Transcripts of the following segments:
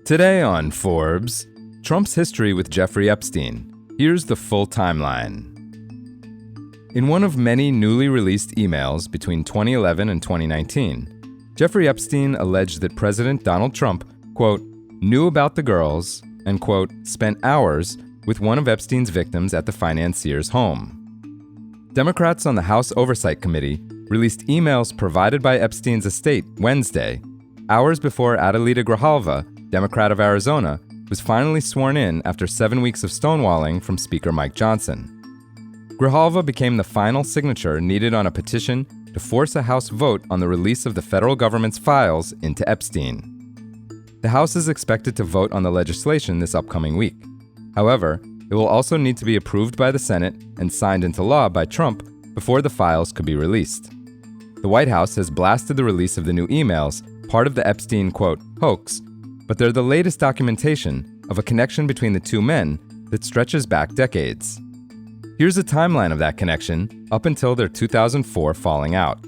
Today on Forbes, Trump's history with Jeffrey Epstein. Here's the full timeline. In one of many newly released emails between 2011 and 2019, Jeffrey Epstein alleged that President Donald Trump, quote, knew about the girls and, quote, spent hours with one of Epstein's victims at the financier's home. Democrats on the House Oversight Committee released emails provided by Epstein's estate Wednesday, hours before Adelita Grijalva, Democrat of Arizona, was finally sworn in after 7 weeks of stonewalling from Speaker Mike Johnson. Grijalva became the final signature needed on a petition to force a House vote on the release of the federal government's files into Epstein. The House is expected to vote on the legislation this upcoming week. However, it will also need to be approved by the Senate and signed into law by Trump before the files could be released. The White House has blasted the release of the new emails, part of the Epstein, quote, hoax, but they're the latest documentation of a connection between the two men that stretches back decades. Here's a timeline of that connection up until their 2004 falling out.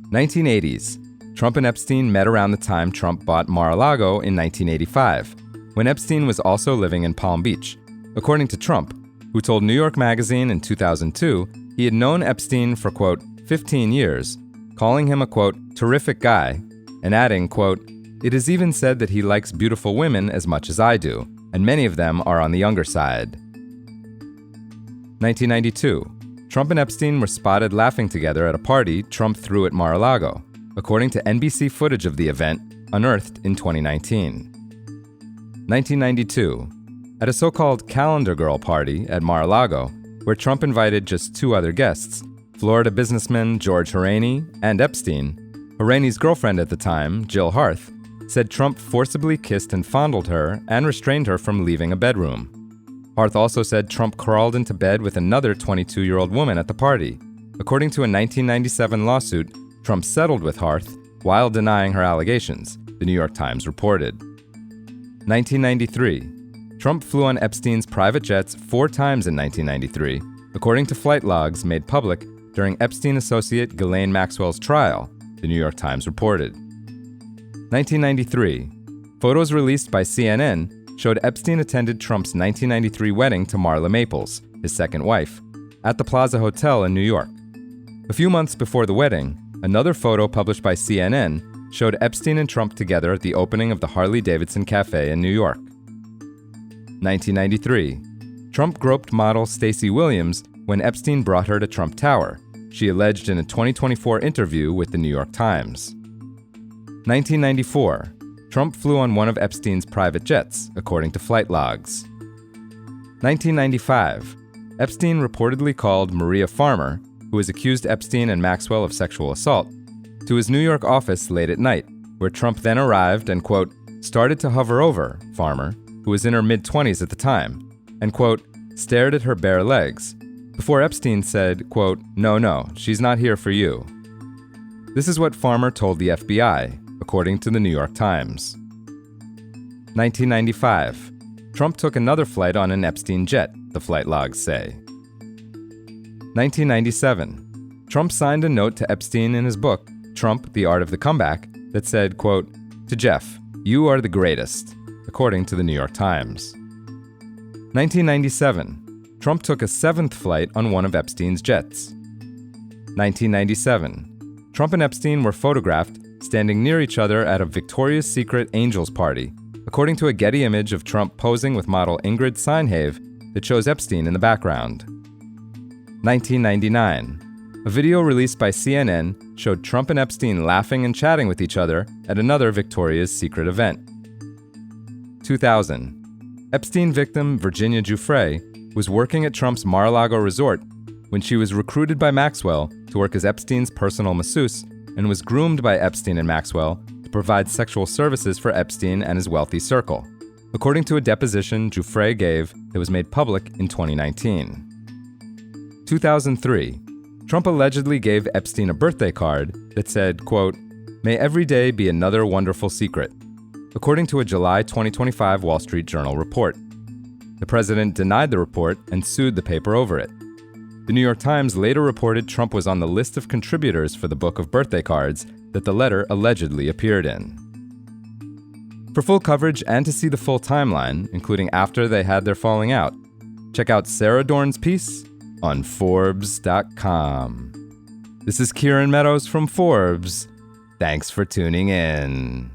1980s. Trump and Epstein met around the time Trump bought Mar-a-Lago in 1985, when Epstein was also living in Palm Beach, according to Trump, who told New York Magazine in 2002 he had known Epstein for, quote, 15 years, calling him a, quote, terrific guy, and adding, quote, it is even said that he likes beautiful women as much as I do, and many of them are on the younger side. 1992. Trump and Epstein were spotted laughing together at a party Trump threw at Mar-a-Lago, according to NBC footage of the event unearthed in 2019. 1992. At a so-called calendar girl party at Mar-a-Lago, where Trump invited just two other guests, Florida businessman George Horaney and Epstein, Horaney's girlfriend at the time, Jill Harth, said Trump forcibly kissed and fondled her and restrained her from leaving a bedroom. Harth also said Trump crawled into bed with another 22-year-old woman at the party. According to a 1997 lawsuit, Trump settled with Harth while denying her allegations, the New York Times reported. 1993. Trump flew on Epstein's private jets 4 times in 1993, according to flight logs made public during Epstein associate Ghislaine Maxwell's trial, the New York Times reported. 1993. Photos released by CNN showed Epstein attended Trump's 1993 wedding to Marla Maples, his second wife, at the Plaza Hotel in New York. A few months before the wedding, another photo published by CNN showed Epstein and Trump together at the opening of the Harley-Davidson Cafe in New York. 1993. Trump groped model Stacey Williams when Epstein brought her to Trump Tower, she alleged in a 2024 interview with the New York Times. 1994. Trump flew on one of Epstein's private jets, according to flight logs. 1995. Epstein reportedly called Maria Farmer, who has accused Epstein and Maxwell of sexual assault, to his New York office late at night, where Trump then arrived and, quote, started to hover over Farmer, who was in her mid-20s at the time, and, quote, stared at her bare legs, before Epstein said, quote, no, she's not here for you. This is what Farmer told the FBI, according to the New York Times. 1995. Trump took another flight on an Epstein jet, the flight logs say. 1997. Trump signed a note to Epstein in his book, Trump, The Art of the Comeback, that said, quote, to Jeff, you are the greatest, according to the New York Times. 1997. Trump took a 7th flight on one of Epstein's jets. 1997. Trump and Epstein were photographed standing near each other at a Victoria's Secret Angels party, according to a Getty image of Trump posing with model Ingrid Seinhave that shows Epstein in the background. 1999. A video released by CNN showed Trump and Epstein laughing and chatting with each other at another Victoria's Secret event. 2000. Epstein victim Virginia Giuffre was working at Trump's Mar-a-Lago resort when she was recruited by Maxwell to work as Epstein's personal masseuse and was groomed by Epstein and Maxwell to provide sexual services for Epstein and his wealthy circle, according to a deposition Giuffre gave that was made public in 2019. 2003. Trump allegedly gave Epstein a birthday card that said, quote, may every day be another wonderful secret, according to a July 2025 Wall Street Journal report. The president denied the report and sued the paper over it. The New York Times later reported Trump was on the list of contributors for the book of birthday cards that the letter allegedly appeared in. For full coverage and to see the full timeline, including after they had their falling out, check out Sarah Dorn's piece on forbes.com. This is Kieran Meadows from Forbes. Thanks for tuning in.